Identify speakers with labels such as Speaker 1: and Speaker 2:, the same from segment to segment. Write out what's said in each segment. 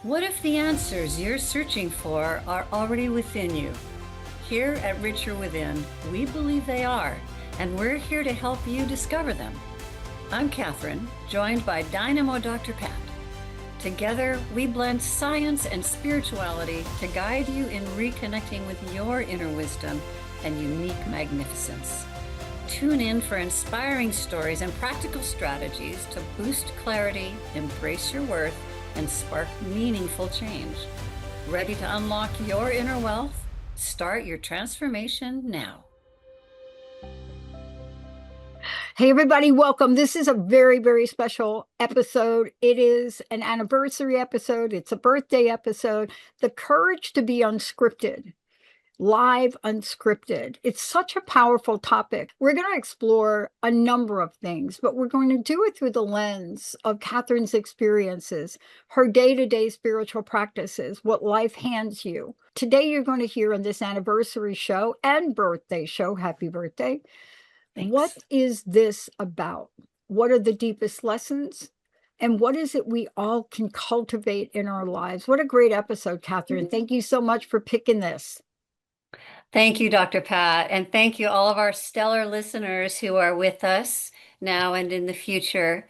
Speaker 1: What if the answers you're searching for are already within you? Here at Richer Within, we believe they are, and we're here to help you discover them. I'm Kathryn, joined by Dynamo Dr. Pat. Together, we blend science and spirituality to guide you in reconnecting with your inner wisdom and unique magnificence. Tune in for inspiring stories and practical strategies to boost clarity, embrace your worth, and spark meaningful change. Ready to unlock your inner wealth? Start your transformation now.
Speaker 2: Hey, everybody, welcome. This is a very, very special episode. It is an anniversary episode, it's a birthday episode. The Courage to Be Unscripted, live unscripted. It's such a powerful topic. We're going to explore a number of things, but we're going to do it through the lens of Kathryn's experiences, her day-to-day spiritual practices, what life hands you. Today, you're going to hear on this anniversary show and birthday show, happy birthday.
Speaker 1: Thanks.
Speaker 2: What is this about? What are the deepest lessons? And what is it we all can cultivate in our lives? What a great episode, Kathryn. Thank you so much for picking this.
Speaker 1: Thank you, Dr. Pat, and thank you all of our stellar listeners who are with us now and in the future.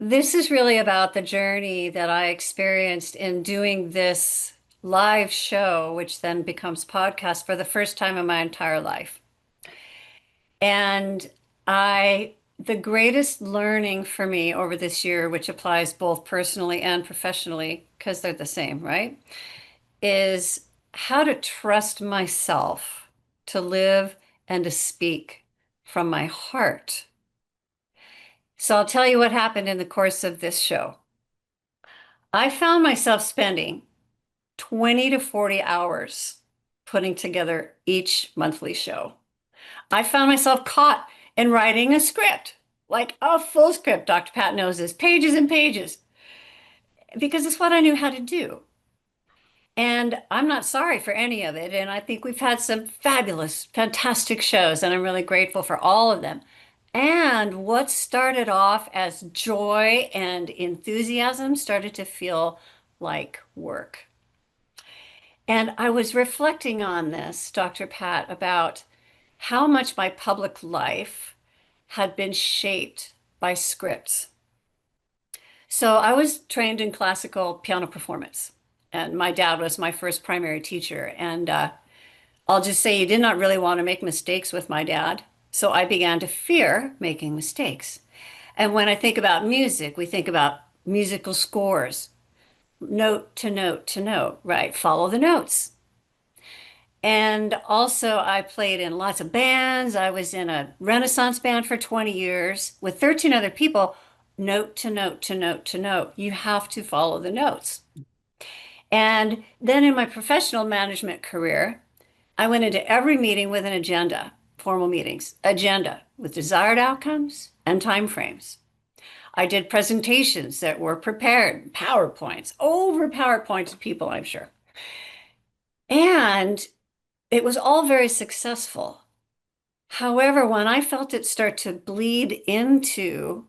Speaker 1: This is really about the journey that I experienced in doing this live show, which then becomes podcast for the first time in my entire life. And the greatest learning for me over this year, which applies both personally and professionally, because they're the same, right? Is how to trust myself to live and to speak from my heart. So I'll tell you what happened in the course of this show. I found myself spending 20 to 40 hours putting together each monthly show. I found myself caught in writing a script, like a full script. Dr. Pat knows this, pages and pages, because it's what I knew how to do. And I'm not sorry for any of it. And I think we've had some fabulous, fantastic shows, and I'm really grateful for all of them. And what started off as joy and enthusiasm started to feel like work. And I was reflecting on this, Dr. Pat, about how much my public life had been shaped by scripts. So I was trained in classical piano performance, and my dad was my first primary teacher. And I'll just say you did not really want to make mistakes with my dad. So I began to fear making mistakes. And when I think about music, we think about musical scores, note to note to note, right? Follow the notes. And also, I played in lots of bands. I was in a Renaissance band for 20 years with 13 other people, note to note to note to note. You have to follow the notes. And then in my professional management career, I went into every meeting with an agenda, formal meetings, agenda with desired outcomes and timeframes. I did presentations that were prepared, PowerPoints, over PowerPoints to people, I'm sure. And it was all very successful. However, when I felt it start to bleed into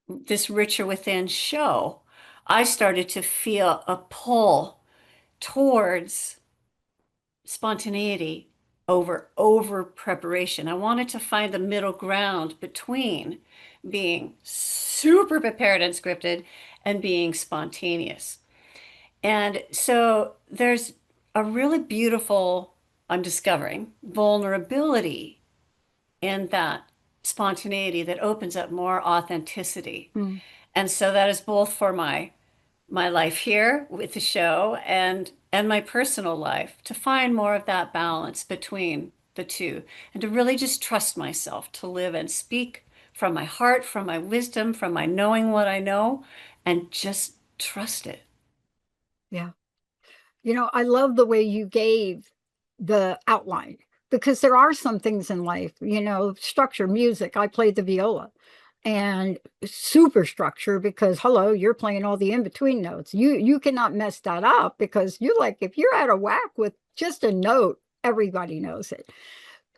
Speaker 1: this Richer Within show, I started to feel a pull towards spontaneity over preparation. I wanted to find the middle ground between being super prepared and scripted and being spontaneous. And so there's a really beautiful, I'm discovering, vulnerability in that spontaneity that opens up more authenticity.
Speaker 2: Mm.
Speaker 1: And so that is both for my life here with the show and my personal life, to find more of that balance between the two and to really just trust myself to live and speak from my heart, from my wisdom, from my knowing what I know, and just trust it.
Speaker 2: Yeah. You know, I love the way you gave the outline because there are some things in life, structure, music. I played the viola and super structure because hello, you're playing all the in-between notes. You cannot mess that up because if you're out of whack with just a note, everybody knows it.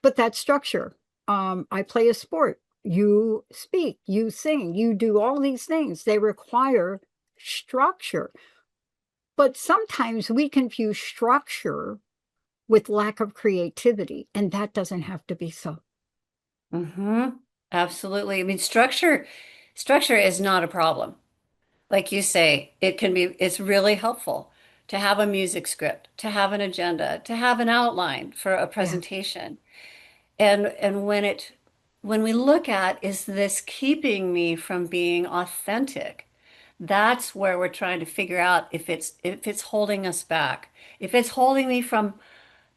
Speaker 2: But that structure, I play a sport. You speak, you sing, you do all these things. They require structure. But sometimes we confuse structure with lack of creativity, and that doesn't have to be so.
Speaker 1: Hmm. Absolutely. I mean, structure is not a problem. Like you say, it's really helpful to have a music script, to have an agenda, to have an outline for a
Speaker 2: Yeah.
Speaker 1: presentation. And when we look at, is this keeping me from being authentic? That's where we're trying to figure out if it's holding us back. If it's holding me from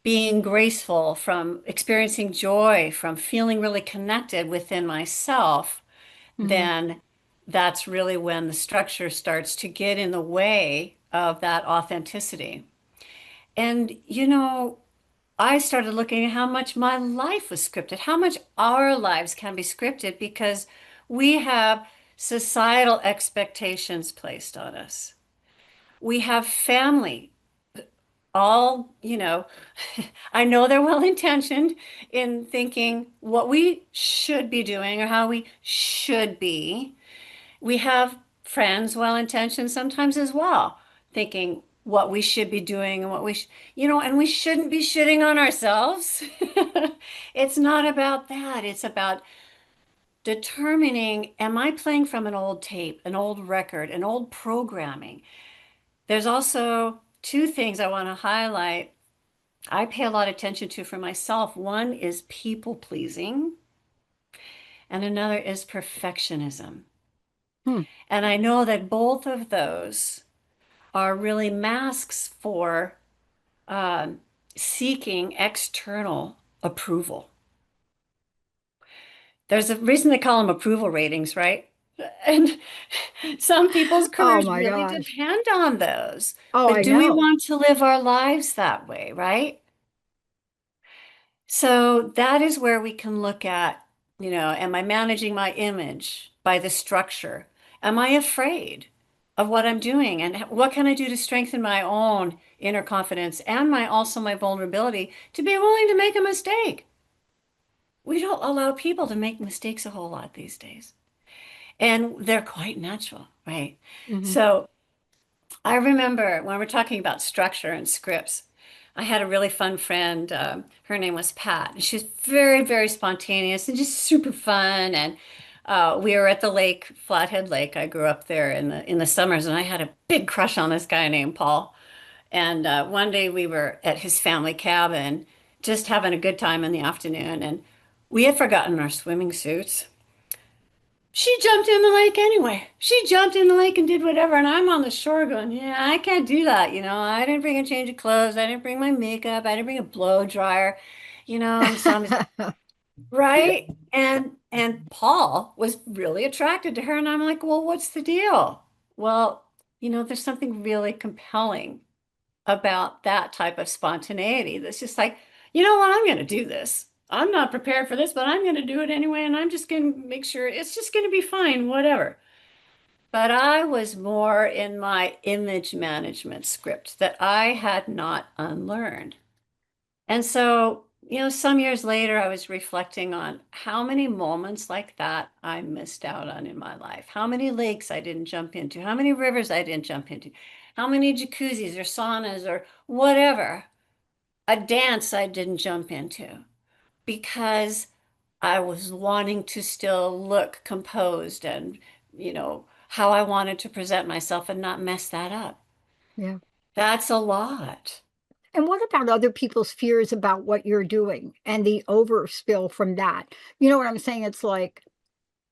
Speaker 1: being graceful, from experiencing joy, from feeling really connected within myself,
Speaker 2: Hmm.
Speaker 1: then that's really when the structure starts to get in the way of that authenticity. And, I started looking at how much my life was scripted, how much our lives can be scripted because we have societal expectations placed on us. We have family, all, I know they're well intentioned in thinking what we should be doing or how we should be. We have friends, well intentioned sometimes as well, thinking what we should be doing and and we shouldn't be shitting on ourselves. It's not about that. It's about determining, am I playing from an old tape, an old record, an old programming? There's also two things I want to highlight. I pay a lot of attention to for myself. One is people pleasing, and another is perfectionism.
Speaker 2: Hmm.
Speaker 1: And I know that both of those are really masks for um, seeking external approval. There's a reason they call them approval ratings, right? And some people's
Speaker 2: Oh
Speaker 1: careers
Speaker 2: my
Speaker 1: really
Speaker 2: gosh.
Speaker 1: depend on those.
Speaker 2: Oh,
Speaker 1: But
Speaker 2: I
Speaker 1: do we
Speaker 2: know.
Speaker 1: want to live our lives that way, right? So that is where we can look at, am I managing my image by the structure? Am I afraid of what I'm doing? And what can I do to strengthen my own inner confidence and my vulnerability to be willing to make a mistake? We don't allow people to make mistakes a whole lot these days. And they're quite natural, right?
Speaker 2: Hmm.
Speaker 1: So I remember when we're talking about structure and scripts, I had a really fun friend. Her name was Pat. And she's very, very spontaneous and just super fun. And we were at the lake, Flathead Lake. I grew up there in the summers, and I had a big crush on this guy named Paul. And one day we were at his family cabin, just having a good time in the afternoon, and we had forgotten our swimming suits. She jumped in the lake anyway. She jumped in the lake and did whatever. And I'm on the shore going, yeah, I can't do that. I didn't bring a change of clothes. I didn't bring my makeup. I didn't bring a blow dryer, and so I'm right. And Paul was really attracted to her. And I'm like, well, what's the deal? Well, there's something really compelling about that type of spontaneity that's just like, you know what, I'm going to do this. I'm not prepared for this, but I'm going to do it anyway. And I'm just going to make sure it's just going to be fine, whatever. But I was more in my image management script that I had not unlearned. And so, some years later, I was reflecting on how many moments like that I missed out on in my life, how many lakes I didn't jump into, how many rivers I didn't jump into, how many jacuzzis or saunas or whatever, a dance I didn't jump into because I was wanting to still look composed and, how I wanted to present myself and not mess that up.
Speaker 2: Yeah.
Speaker 1: That's a lot.
Speaker 2: And what about other people's fears about what you're doing and the overspill from that? You know what I'm saying? It's like,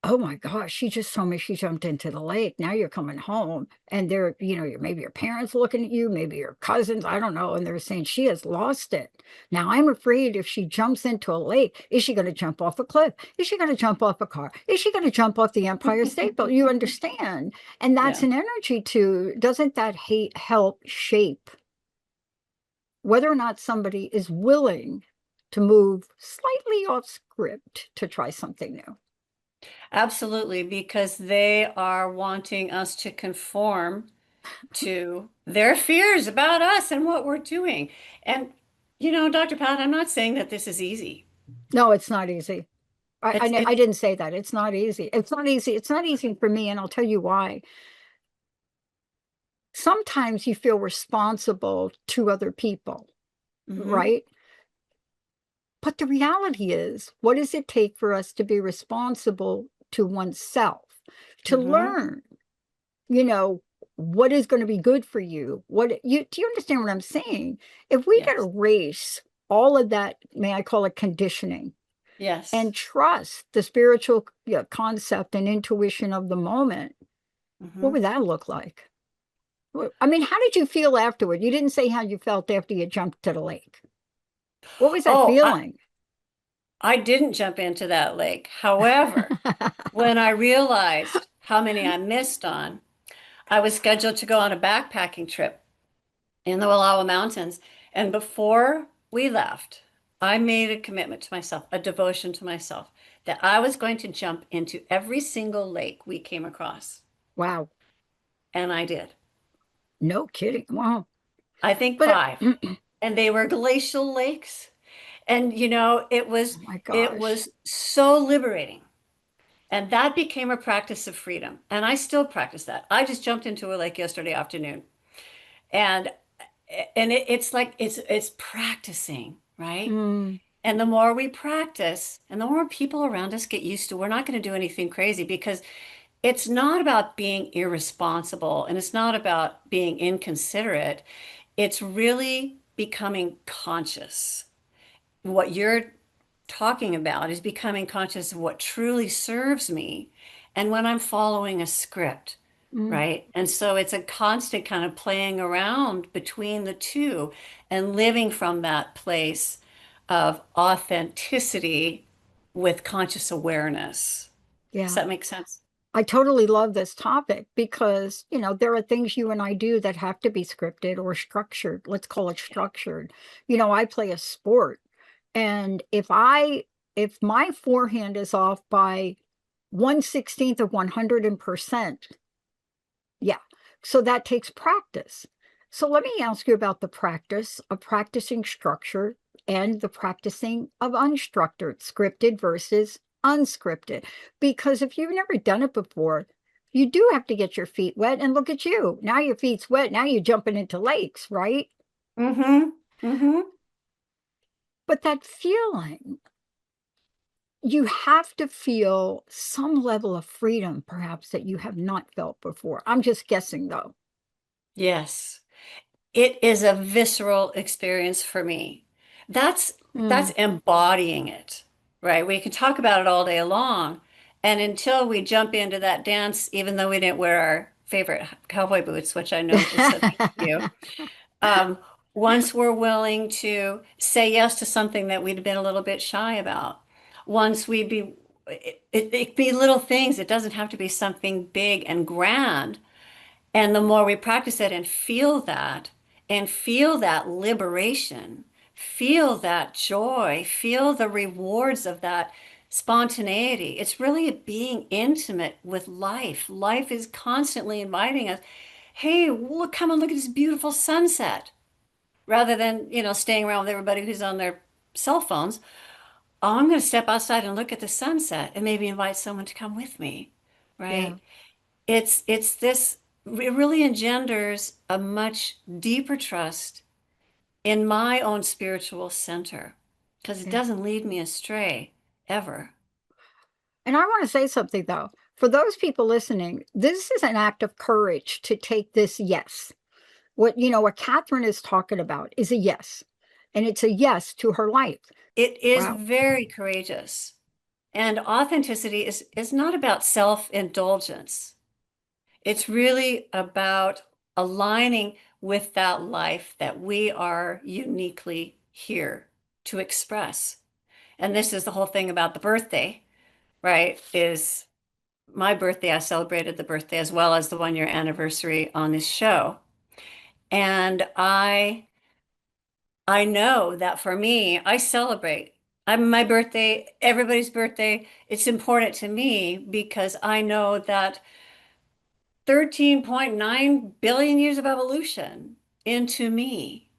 Speaker 2: oh my gosh, she just told me she jumped into the lake. Now you're coming home and maybe your parents looking at you, maybe your cousins, I don't know, and they're saying she has lost it. Now I'm afraid if she jumps into a lake, is she going to jump off a cliff? Is she going to jump off a car? Is she going to jump off the Empire State Building? You understand? And that's
Speaker 1: Yeah.
Speaker 2: an energy too. Doesn't that hate help shape whether or not somebody is willing to move slightly off script to try something new?
Speaker 1: Absolutely, because they are wanting us to conform to their fears about us and what we're doing. And, Dr. Pat, I'm not saying that this is easy.
Speaker 2: No, it's not easy.
Speaker 1: It's
Speaker 2: I
Speaker 1: it's
Speaker 2: didn't say that. It's not easy. It's not easy. It's not easy for me, and I'll tell you why. sometimes you feel responsible to other people,
Speaker 1: Hmm.
Speaker 2: right? But the reality is, what does it take for us to be responsible to oneself, to
Speaker 1: Hmm.
Speaker 2: learn, you know, what is going to be good for you? What you do you understand what I'm saying? If we could
Speaker 1: Yes.
Speaker 2: erase all of that, may I call it conditioning,
Speaker 1: Yes.
Speaker 2: and trust the spiritual concept and intuition of the moment, what
Speaker 1: Hmm.
Speaker 2: would that look like? I mean, how did you feel afterward? You didn't say how you felt after you jumped to the lake. What was that
Speaker 1: Oh,
Speaker 2: feeling?
Speaker 1: I didn't jump into that lake. However, when I realized how many I missed on, I was scheduled to go on a backpacking trip in the Wallowa Mountains. And before we left, I made a commitment to myself, a devotion to myself, that I was going to jump into every single lake we came across.
Speaker 2: Wow,
Speaker 1: And I did.
Speaker 2: no kidding. Wow.
Speaker 1: I think
Speaker 2: But
Speaker 1: five.
Speaker 2: oh
Speaker 1: And they were glacial lakes. And
Speaker 2: my
Speaker 1: it
Speaker 2: gosh.
Speaker 1: was so liberating. And that became a practice of freedom. And I still practice that. I just jumped into a lake yesterday afternoon. And it's like it's practicing, right?
Speaker 2: Mm,
Speaker 1: And the more we practice and the more people around us get used to, we're not going to do anything crazy because it's not about being irresponsible and it's not about being inconsiderate. It's really becoming conscious. What you're talking about is becoming conscious of what truly serves me and when I'm following a script,
Speaker 2: mm,
Speaker 1: right? And so it's a constant kind of playing around between the two and living from that place of authenticity with conscious awareness. Does
Speaker 2: yeah.
Speaker 1: that make sense?
Speaker 2: I totally love this topic because, there are things you and I do that have to be scripted or structured. Let's call it
Speaker 1: Yeah.
Speaker 2: structured. I play a sport, and if my forehand is off by 1/16 of 100%, yeah. So that takes practice. So let me ask you about the practice of practicing structure and the practicing of unstructured, scripted versus unscripted. Because if you've never done it before, you do have to get your feet wet. And look at you. Now your feet's wet. Now you're jumping into lakes, right?
Speaker 1: Mm-hmm. Mm-hmm.
Speaker 2: But that feeling, you have to feel some level of freedom, perhaps, that you have not felt before. I'm just guessing, though.
Speaker 1: Yes. It is a visceral experience for me. That's
Speaker 2: Mm.
Speaker 1: embodying it, right? We can talk about it all day long, and until we jump into that dance, even though we didn't wear our favorite cowboy boots, which I know is something you, um, once we're willing to say yes to something that we'd been a little bit shy about, once we be it be little things. It doesn't have to be something big and grand, and the more we practice it and feel that liberation, feel that joy, feel the rewards of that spontaneity, it's really being intimate with life. Life is constantly inviting us, hey, look, come and look at this beautiful sunset. Rather than, staying around with everybody who's on their cell phones. Oh, I'm going to step outside and look at the sunset and maybe invite someone to come with me,
Speaker 2: Yeah.
Speaker 1: right? It's this, it really engenders a much deeper trust in my own spiritual center because it
Speaker 2: Yeah.
Speaker 1: doesn't lead me astray ever.
Speaker 2: And I want to say something though. For those people listening, this is an act of courage to take this yes. What Kathryn is talking about is a yes. And it's a yes to her life.
Speaker 1: It is
Speaker 2: Wow.
Speaker 1: very courageous. And authenticity is not about self-indulgence. It's really about aligning with that life that we are uniquely here to express. And this is the whole thing about the birthday, right? Is my birthday, I celebrated the birthday as well as the 1 year anniversary on this show. And I know that for me, I celebrate. I'm my birthday, everybody's birthday. It's important to me because I know that 13.9 billion years of evolution into me,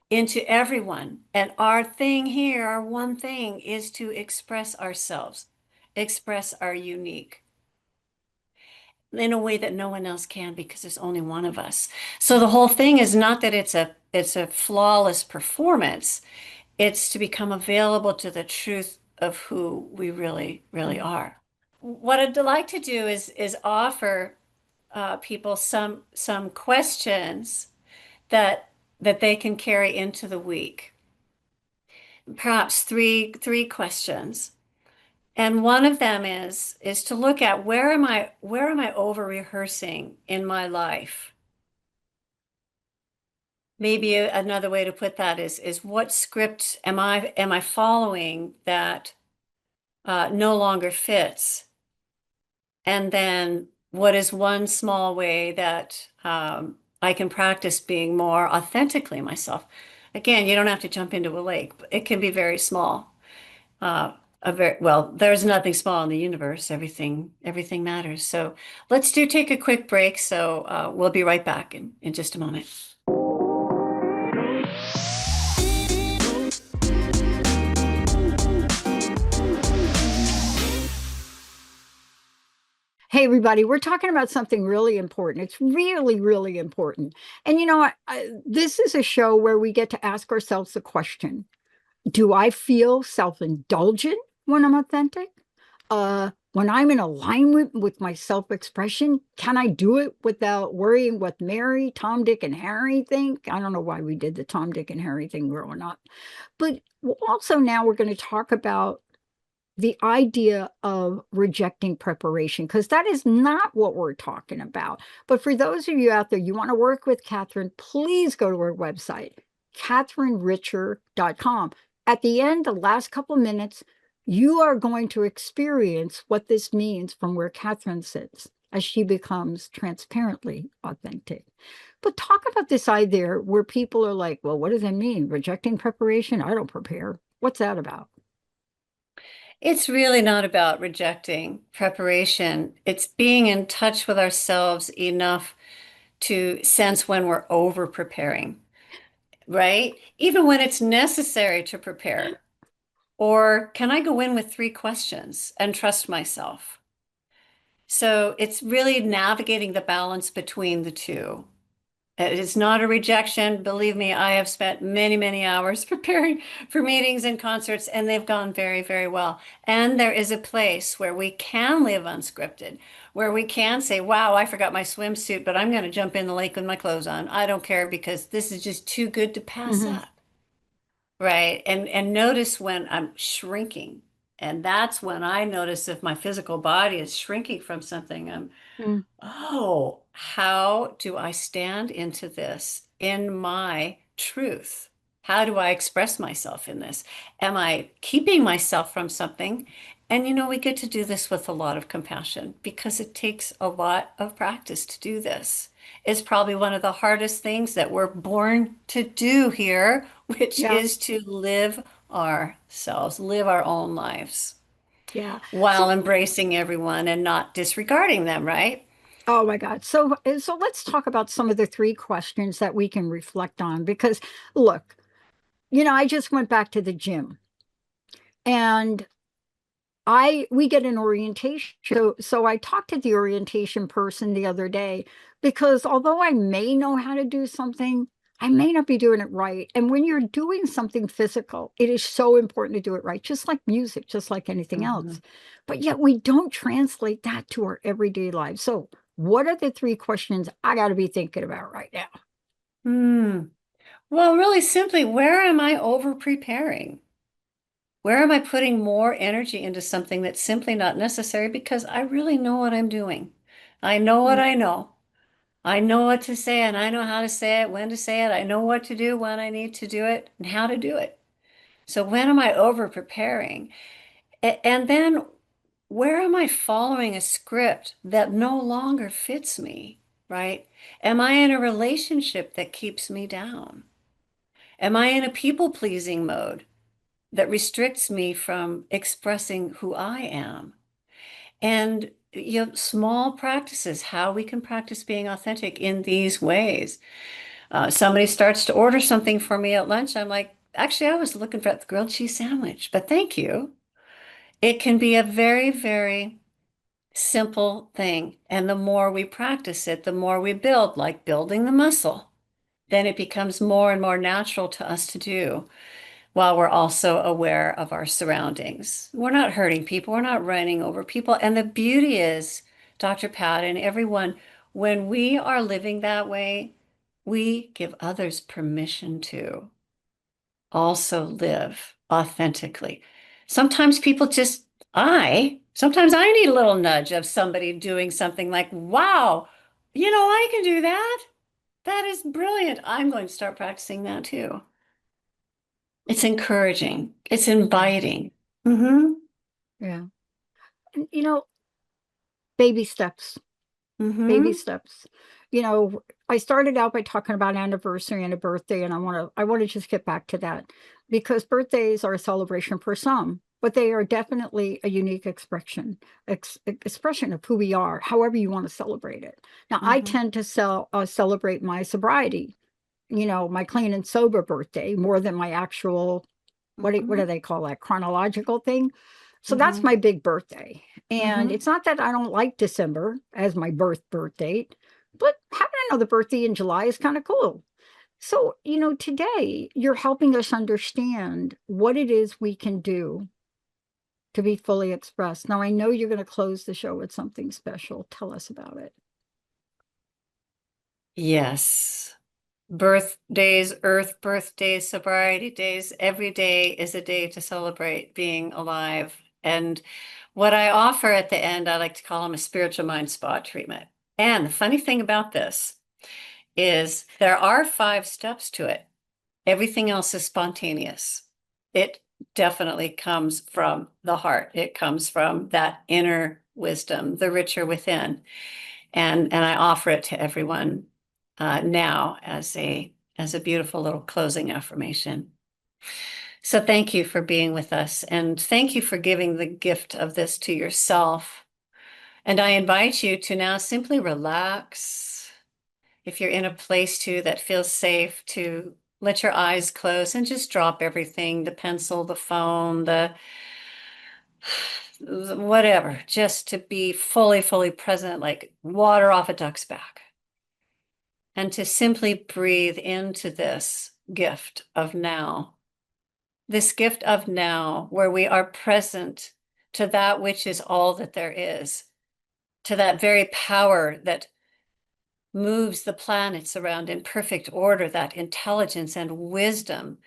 Speaker 1: into everyone. And our thing here, our one thing is to express ourselves, express our unique. in a way that no one else can because there's only one of us. So the whole thing is not that it's a flawless performance. It's to become available to the truth of who we really, really
Speaker 2: Mm.
Speaker 1: are. What I'd like to do is offer people some questions that they can carry into the week. Perhaps three questions. And one of them is to look at where am I over rehearsing in my life? Maybe another way to put that is what script am I following that no longer fits? And then what is one small way that I can practice being more authentically myself? Again, you don't have to jump into a lake, but it can be very small. Uh, well, there's nothing small in the universe. Everything matters. So let's take a quick break. So we'll be right back in just a moment.
Speaker 2: Hey, everybody, we're talking about something really important. It's really, really important. And you know what? This is a show where we get to ask ourselves the question, do I feel self-indulgent when I'm authentic? When I'm in alignment with my self-expression, can I do it without worrying what Mary, Tom, Dick, and Harry think? I don't know why we did the Tom, Dick, and Harry thing growing up. But also now we're going to talk about the idea of rejecting preparation, because that is not what we're talking about. But for those of you out there, you want to work with Kathryn, please go to her website, kathrynricher.com. At the end, the last couple minutes, you are going to experience what this means from where Kathryn sits as she becomes transparently authentic. But talk about this idea where people are like, well, what does that mean? Rejecting preparation? I don't prepare. What's that about?
Speaker 1: It's really not about rejecting preparation. It's being in touch with ourselves enough to sense when we're over preparing, right? Even when it's necessary to prepare. Or can I go in with three questions and trust myself? So it's really navigating the balance between the two. It is not a rejection. Believe me, I have spent many, many hours preparing for meetings and concerts, and they've gone very, very well. And there is a place where we can live unscripted, where we can say, wow, I forgot my swimsuit, but I'm going to jump in the lake with my clothes on. I don't care because this is just too good to pass
Speaker 2: Hmm.
Speaker 1: up. Right. And notice when I'm shrinking. And that's when I notice if my physical body is shrinking from something. Oh, how do I stand into this in my truth? How do I express myself in this? Am I keeping myself from something? And we get to do this with a lot of compassion because it takes a lot of practice to do this. It's probably one of the hardest things that we're born to do here, which
Speaker 2: Yeah,
Speaker 1: is to live ourselves, live our own lives
Speaker 2: yeah.
Speaker 1: while
Speaker 2: So
Speaker 1: embracing everyone and not disregarding them, right?
Speaker 2: oh my God. So let's talk about some of the three questions that we can reflect on because look, I just went back to the gym and I we get an orientation. So I talked to the orientation person the other day because although I may know how to do something, I may not be doing it right. And when you're doing something physical, it is so important to do it right, just like music, just like anything else.
Speaker 1: Mhm.
Speaker 2: But yet we don't translate that to our everyday lives. So what are the three questions I got to be thinking about right now?
Speaker 1: Hmm. Well, really simply, where am I over preparing? Where am I putting more energy into something that's simply not necessary because I really know what I'm doing. I know what
Speaker 2: Mm,
Speaker 1: I know. I know what to say and I know how to say it, when to say it. I know what to do when I need to do it and how to do it. So when am I over preparing? And then where am I following a script that no longer fits me, right? Am I in a relationship that keeps me down? Am I in a people-pleasing mode that restricts me from expressing who I am? And small practices, how we can practice being authentic in these ways. Somebody starts to order something for me at lunch. I'm like, actually, I was looking for the grilled cheese sandwich, but thank you. It can be a very, very Simple thing. And the more we practice it, the more we build, like building the muscle. Then it becomes more and more natural to us to do while we're also aware of our surroundings. We're not hurting people, we're not running over people. And the beauty is, Dr. Pat and everyone, when we are living that way, we give others permission to also live authentically. Sometimes people just, sometimes I need a little nudge of somebody doing something like, wow, I can do that. That is brilliant. I'm going to start practicing that too. It's encouraging. It's
Speaker 2: Yeah.
Speaker 1: inviting. Mm-hmm.
Speaker 2: Yeah. And, baby steps. Baby
Speaker 1: Mm-hmm.
Speaker 2: steps. I started out by talking about anniversary and a birthday, and I want to just get back to that because birthdays are a celebration for some, but they are definitely a unique expression of who we are, however you want to celebrate it. Now, I
Speaker 1: Mm-hmm.
Speaker 2: tend to celebrate my sobriety, my clean and sober birthday more than my actual what do
Speaker 1: Mm-hmm.
Speaker 2: they call that chronological thing. So that's
Speaker 1: Mm-hmm.
Speaker 2: my big birthday. And
Speaker 1: Mm-hmm.
Speaker 2: it's not that I don't like December as my birth date, but having another birthday in July is kind of cool. So, today you're helping us understand what it is we can do to be fully expressed. Now, I know you're going to close the show with something special. Tell us about it.
Speaker 1: Yes. Birthdays, Earth birthdays, sobriety days, every day is a day to celebrate being alive. And what I offer at the end, I like to call them a spiritual mind spa treatment. And the funny thing about this is there are 5 steps to it. Everything else is spontaneous. It definitely comes from the heart. It comes from that inner wisdom, the richer within. And I offer it to everyone now as a beautiful little closing affirmation. So thank you for being with us, and thank you for giving the gift of this to yourself. And I invite you to now simply relax. If you're in a place too that feels safe, to let your eyes close and just drop everything, the pencil, the phone, the whatever, just to be fully, fully present, like water off a duck's back. And to simply breathe into this gift of now, this gift of now, where we are present to that which is all that there is, to that very power that moves the planets around in perfect order, that intelligence and wisdom,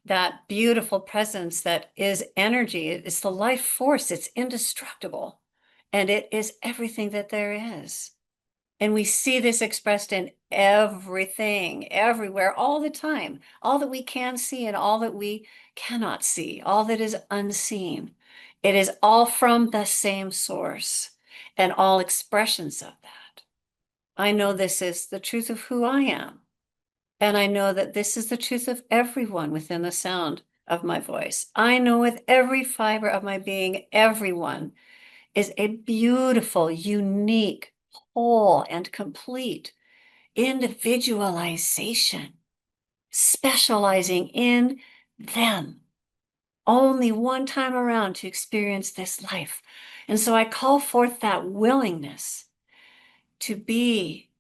Speaker 1: that beautiful presence that is energy. It's the life force, it's indestructible, and it is everything that there is. And we see this expressed in everything, everywhere, all the time, all that we can see and all that we cannot see, all that is unseen. It is all from the same source and all expressions of that. I know this is the truth of who I am. And I know that this is the truth of everyone within the sound of my voice. I know with every fiber of my being, everyone is a beautiful, unique, whole, and complete individualization, specializing in them, only one time around to experience this life. And so I call forth that willingness to be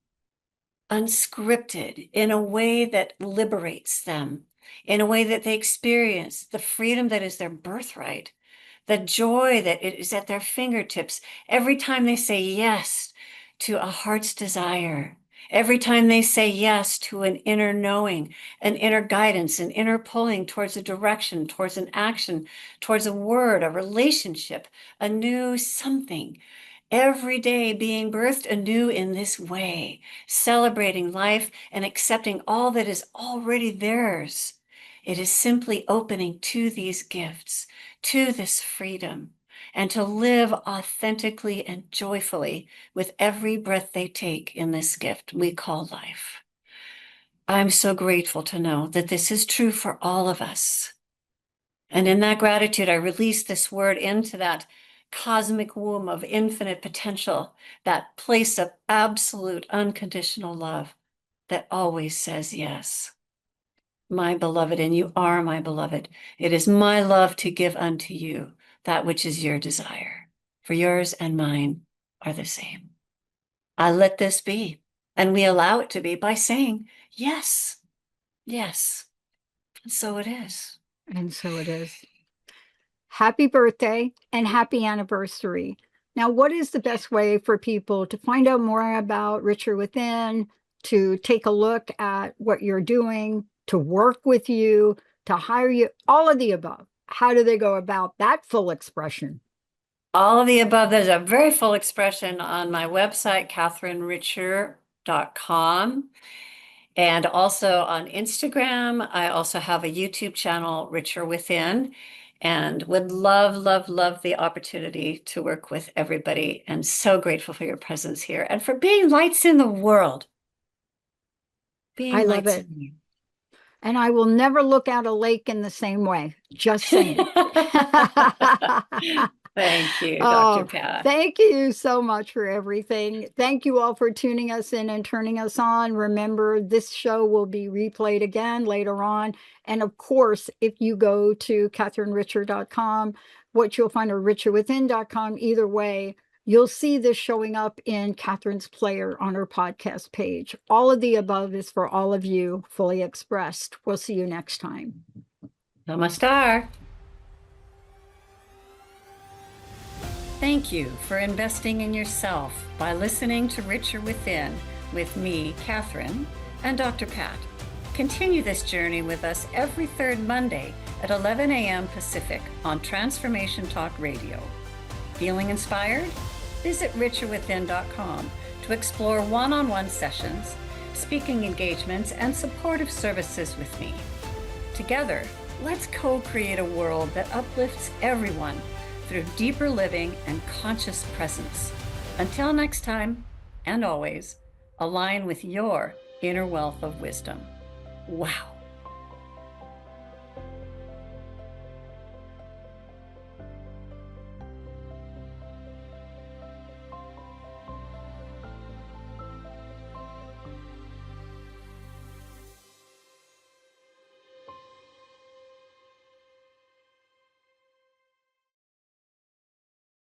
Speaker 1: unscripted in a way that liberates them, in a way that they experience the freedom that is their birthright, the joy that it is at their fingertips every time they say yes to a heart's desire, every time they say yes to an inner knowing, an inner guidance, an inner pulling towards a direction, towards an action, towards a word, a relationship, a new something. Every day being birthed anew in this way, celebrating life and accepting all that is already theirs. It is simply opening to these gifts, to this freedom, and to live authentically and joyfully with every breath they take in this gift we call life. I'm so grateful to know that this is true for all of us. And in that gratitude, I release this word into that cosmic womb of infinite potential, that place of absolute unconditional love that always says yes. My beloved, and you are my beloved, it is my love to give unto you that which is your desire, for yours and mine. are the same. I let this be, and we allow it to be by saying, yes, yes. And so it is.
Speaker 2: And so it is. Happy birthday and happy anniversary. Now, what is the best way for people to find out more about Richer Within, to take a look at what you're doing, to work with you, to hire you, all of the above? How do they go about that full expression?
Speaker 1: All of the above. There's a very full expression on my website, kathrynricher.com. And also on Instagram, I also have a YouTube channel, Richer Within, and would love, love, love the opportunity to work with everybody. And so grateful for your presence here and for being lights in the world.
Speaker 2: I
Speaker 1: Being
Speaker 2: love
Speaker 1: lights
Speaker 2: it.
Speaker 1: in you.
Speaker 2: And I will never look at a lake in the same way. Just saying.
Speaker 1: Thank you, Dr.
Speaker 2: Oh,
Speaker 1: Pat.
Speaker 2: thank you so much for everything. Thank you all for tuning us in and turning us on. Remember, this show will be replayed again later on. And of course, if you go to kathrynricher.com, what you'll find or richerwithin.com, either way, you'll see this showing up in Kathryn's player on her podcast page. All of the above is for all of you, fully expressed. We'll see you next time.
Speaker 1: Namaste. Thank you for investing in yourself by listening to Richer Within with me, Kathryn, and Dr. Pat. Continue this journey with us every third Monday at 11 a.m. Pacific on Transformation Talk Radio. Feeling inspired? Visit richerwithin.com to explore one-on-one sessions, speaking engagements, and supportive services with me. Together, let's co-create a world that uplifts everyone through deeper living and conscious presence. Until next time, and always, align with your inner wealth of wisdom. Wow.